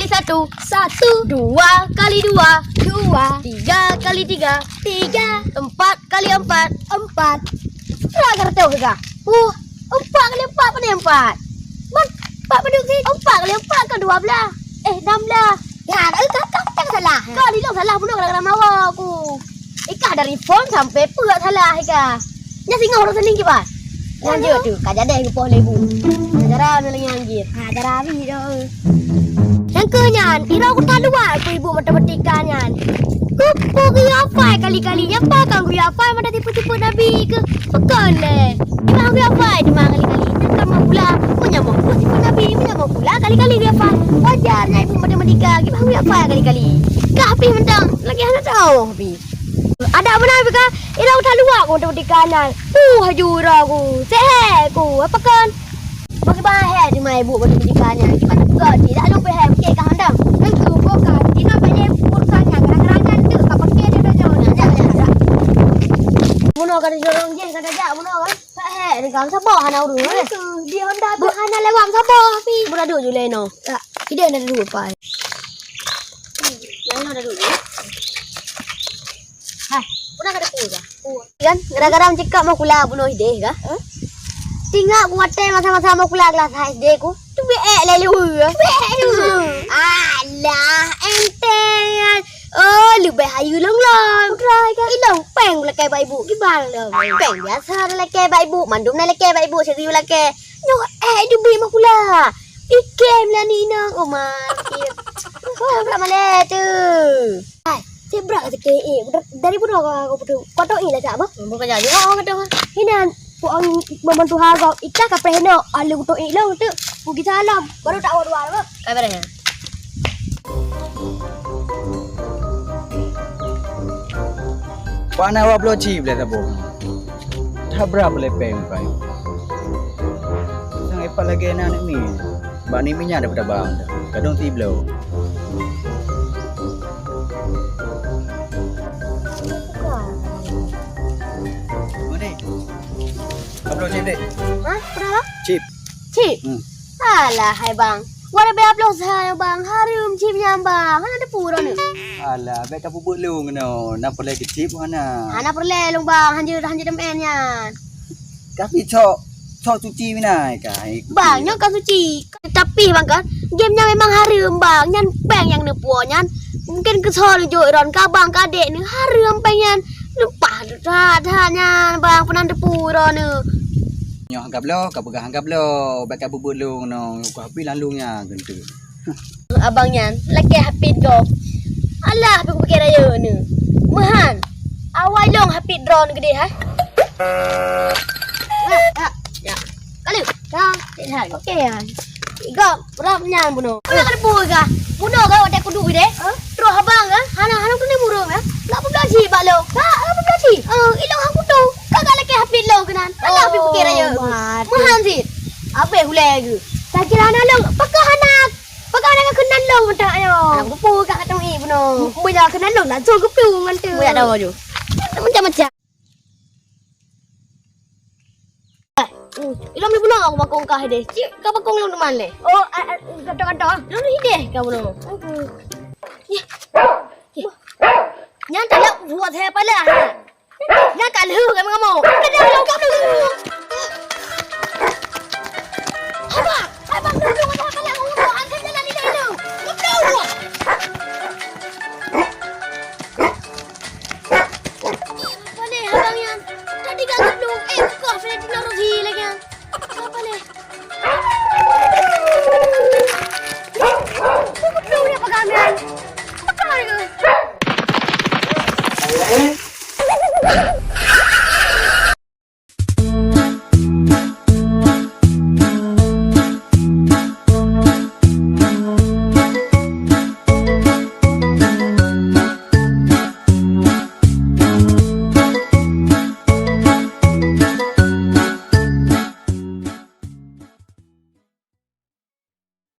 kali 1, 1, 2 kali 2, 2, 3 kali 3, 3, 4 kali 4. 4. Lah kata ke? 4 kali 4 apa ni 4? 4 penduk sih. 4 kali 4 ke 12. 16. Ya, kau salah. Kau ni lo salah pun kadang-kadang mawa aku. Ika dari phone sampai pula salah Ika. Nya singa orang seling ke pas. Lanjut tu, kajak deh ke pohon lebu. Cara lagi anjir. Cara abi dah. Yang kenyan, ira aku tak luar aku ibu matematika nyan. Kupu apa kali-kalinya apa kan gue apa mana tipu-tipu nabi ke pekan le. Ima gue apa di mana kali-kali kan mau pula punya mau tipu nabi punya mau pula kali-kali gue apa wajarnya ibu matematika gimana gue apa kali-kali. Kapi mentang lagi anak tahu tapi. Ada apa nak bika? Ira aku tak luar aku matematika nyan. Hajura aku. Sehe aku apa kan? Bagi bahaya di mai ibu matematika nyan. Gimana juga tidak lupa hai ke kan dah. Itu kok kan tidak banyak urusannya kadang-kadang tu tak pakai dia dah jauh nak ada. Muno kada jorong je kada jak muno kan. Tak he ni kau sabar hana urus eh. Tu dia Honda tu hanya lewat sabar tapi. Beradu je leno. Tak. Ide ada dulu pai. Yang ada dulu. Hai, puna kada puja. Kan gara-gara cakap mau kula bunuh ide ka? Tinggal aku mate masa-masa mau kula kelas SD ku. Tu be lelu. Alah ente kan. Oh lebih hayu long-long. Rai ka. Ilong peng lekai baik ibu gimana lo? Peng biasa lekai baik ibu, mandum na lekai baik ibu, seri lekai. Nyo du be mau kula. Ikem lah ni nang oh mati. Oh, berapa le tu? Sebrak kata ke dari pun aku putu. Kau tahu ini lah cak apa? Bukan jadi. Oh, kata. Hinan puang membantu harga ika ka prehno alu untuk ilong tu. Pugi salam baru tak war-war apa? Kabarnya. Pana wa blo chi ble tabo. Thabra ble peng pai. Sang ipa lagi na ni. Ba ni minya daripada bang. Kadang ti blo. Mari. Ablo chip dek. Hah? Berapa? Chip. Cip. Alah, hai bang. Wala be upload saya bang. Harum cip nyambang. Kan ada pura ni. Alah, baik kapu buat lu ngono. Napa lagi chip mana? Anak perlelong bang. Hanjir demen yan. Tapi cok cuci minai kai. Bang, nyo kan suci. Tapi bang kan, gamenya memang harum bang. Nyan peng yang nepuo nyan. Mungkin kesal jo iron ka bang kadek ni harum peng yan. Lupa dah nyan bang penan depura ni. Nyo hanggap lo, kapegah hanggap lo. Baik kapu buat lu ngono. Ku hapi lalu nya gentu. Abang nyan, lagi hapit go. Alah, aku fikir ayo ni. Mahan. Awal long hapit drone gede ha. Ya. Kali. Ya, lihat. Okey ya. Iga, berapa nyan buno? Ana kada puga. Buno ga ada kudu gede. Terus abang ga, hana tu ni murung ya. Nak pula si balo. Ha, apa pula si? Ilong aku tu. Kagak lagi hapit lo kenan. Alah, aku fikir ayo. Mahan si. Apa hulai ke? Tak kira anak long pakah anak. Pakah anak kenan long tak ayo. Aku puga kat tong buno. Bây kenan long nak suruh kepiu ngan tu. Buat dah ju. Macam-macam. Ilom ni buno aku bakong kah deh. Cik, kau bakong long teman le. Oh, kata-kata. Long ni deh kau buno. Ya. Nyan tak nak buat saya pala. Nyan kan hu kan kamu. Kada long kau dulu.